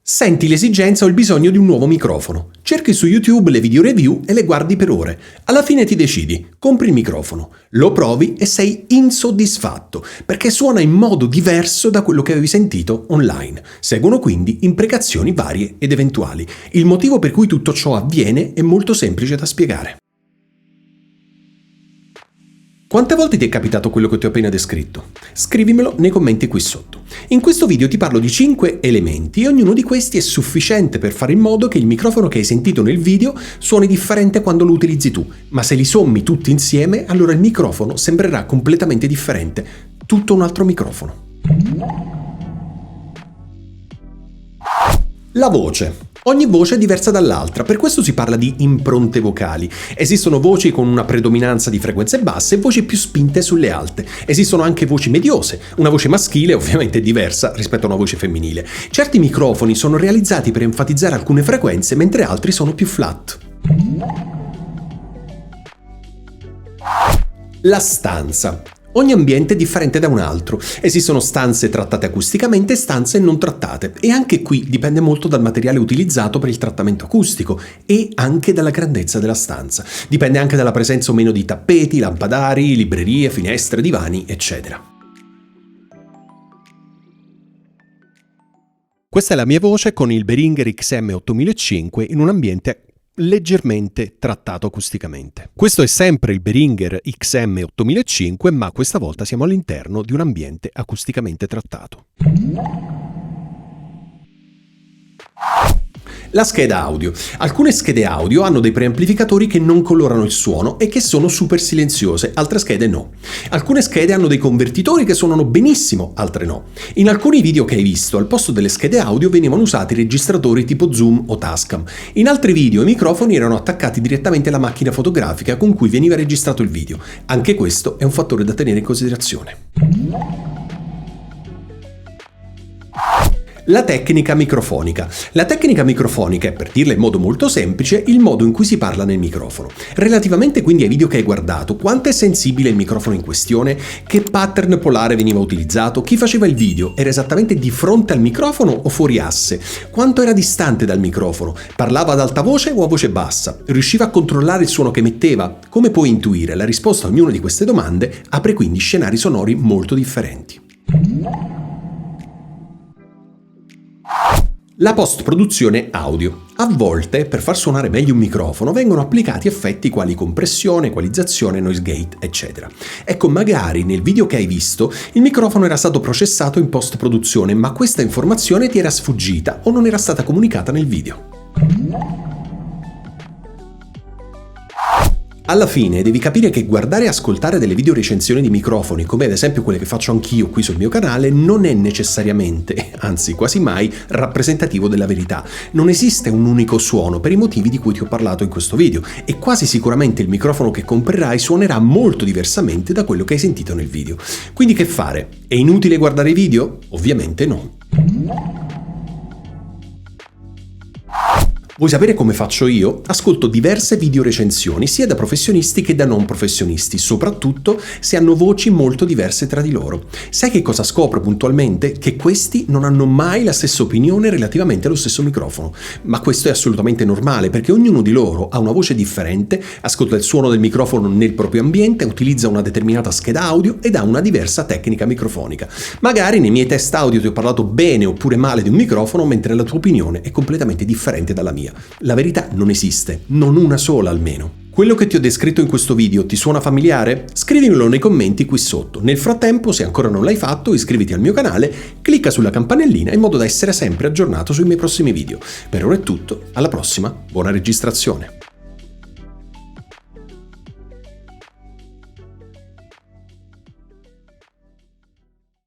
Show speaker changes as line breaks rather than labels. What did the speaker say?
Senti l'esigenza o il bisogno di un nuovo microfono. Cerchi su YouTube le video review e le guardi per ore. Alla fine ti decidi, compri il microfono, lo provi e sei insoddisfatto, perché suona in modo diverso da quello che avevi sentito online. Seguono quindi imprecazioni varie ed eventuali. Il motivo per cui tutto ciò avviene è molto semplice da spiegare. Quante volte ti è capitato quello che ti ho appena descritto? Scrivimelo nei commenti qui sotto. In questo video ti parlo di 5 elementi e ognuno di questi è sufficiente per fare in modo che il microfono che hai sentito nel video suoni differente quando lo utilizzi tu, ma se li sommi tutti insieme, allora il microfono sembrerà completamente differente, tutto un altro microfono. La voce. Ogni voce è diversa dall'altra, per questo si parla di impronte vocali. Esistono voci con una predominanza di frequenze basse e voci più spinte sulle alte. Esistono anche voci mediose. Una voce maschile ovviamente è diversa rispetto a una voce femminile. Certi microfoni sono realizzati per enfatizzare alcune frequenze, mentre altri sono più flat. La stanza. Ogni ambiente è differente da un altro. Esistono stanze trattate acusticamente e stanze non trattate. E anche qui dipende molto dal materiale utilizzato per il trattamento acustico e anche dalla grandezza della stanza. Dipende anche dalla presenza o meno di tappeti, lampadari, librerie, finestre, divani, eccetera. Questa è la mia voce con il Behringer XM8005 in un ambiente leggermente trattato acusticamente. Questo è sempre il Behringer XM8005, ma questa volta siamo all'interno di un ambiente acusticamente trattato. La scheda audio. Alcune schede audio hanno dei preamplificatori che non colorano il suono e che sono super silenziose, altre schede no. Alcune schede hanno dei convertitori che suonano benissimo, altre no. In alcuni video che hai visto, al posto delle schede audio venivano usati registratori tipo Zoom o Tascam. In altri video i microfoni erano attaccati direttamente alla macchina fotografica con cui veniva registrato il video. Anche questo è un fattore da tenere in considerazione. La tecnica microfonica. La tecnica microfonica è, per dirla in modo molto semplice, il modo in cui si parla nel microfono. Relativamente quindi ai video che hai guardato, quanto è sensibile il microfono in questione? Che pattern polare veniva utilizzato? Chi faceva il video? Era esattamente di fronte al microfono o fuori asse? Quanto era distante dal microfono? Parlava ad alta voce o a voce bassa? Riusciva a controllare il suono che emetteva? Come puoi intuire? La risposta a ognuna di queste domande apre quindi scenari sonori molto differenti. La post-produzione audio. A volte, per far suonare meglio un microfono, vengono applicati effetti quali compressione, equalizzazione, noise gate, eccetera. Ecco, magari nel video che hai visto, il microfono era stato processato in post-produzione, ma questa informazione ti era sfuggita o non era stata comunicata nel video. Alla fine devi capire che guardare e ascoltare delle video recensioni di microfoni, come ad esempio quelle che faccio anch'io qui sul mio canale, non è necessariamente, anzi quasi mai, rappresentativo della verità. Non esiste un unico suono per i motivi di cui ti ho parlato in questo video e quasi sicuramente il microfono che comprerai suonerà molto diversamente da quello che hai sentito nel video. Quindi che fare? È inutile guardare i video? Ovviamente no. Vuoi sapere come faccio io? Ascolto diverse video recensioni sia da professionisti che da non professionisti, soprattutto se hanno voci molto diverse tra di loro. Sai che cosa scopro puntualmente? Che questi non hanno mai la stessa opinione relativamente allo stesso microfono. Ma questo è assolutamente normale perché ognuno di loro ha una voce differente, ascolta il suono del microfono nel proprio ambiente, utilizza una determinata scheda audio ed ha una diversa tecnica microfonica. Magari nei miei test audio ti ho parlato bene oppure male di un microfono, mentre la tua opinione è completamente differente dalla mia. La verità non esiste, non una sola almeno. Quello che ti ho descritto in questo video ti suona familiare? Scrivimelo nei commenti qui sotto. Nel frattempo, se ancora non l'hai fatto, iscriviti al mio canale, clicca sulla campanellina in modo da essere sempre aggiornato sui miei prossimi video. Per ora è tutto, alla prossima, buona registrazione!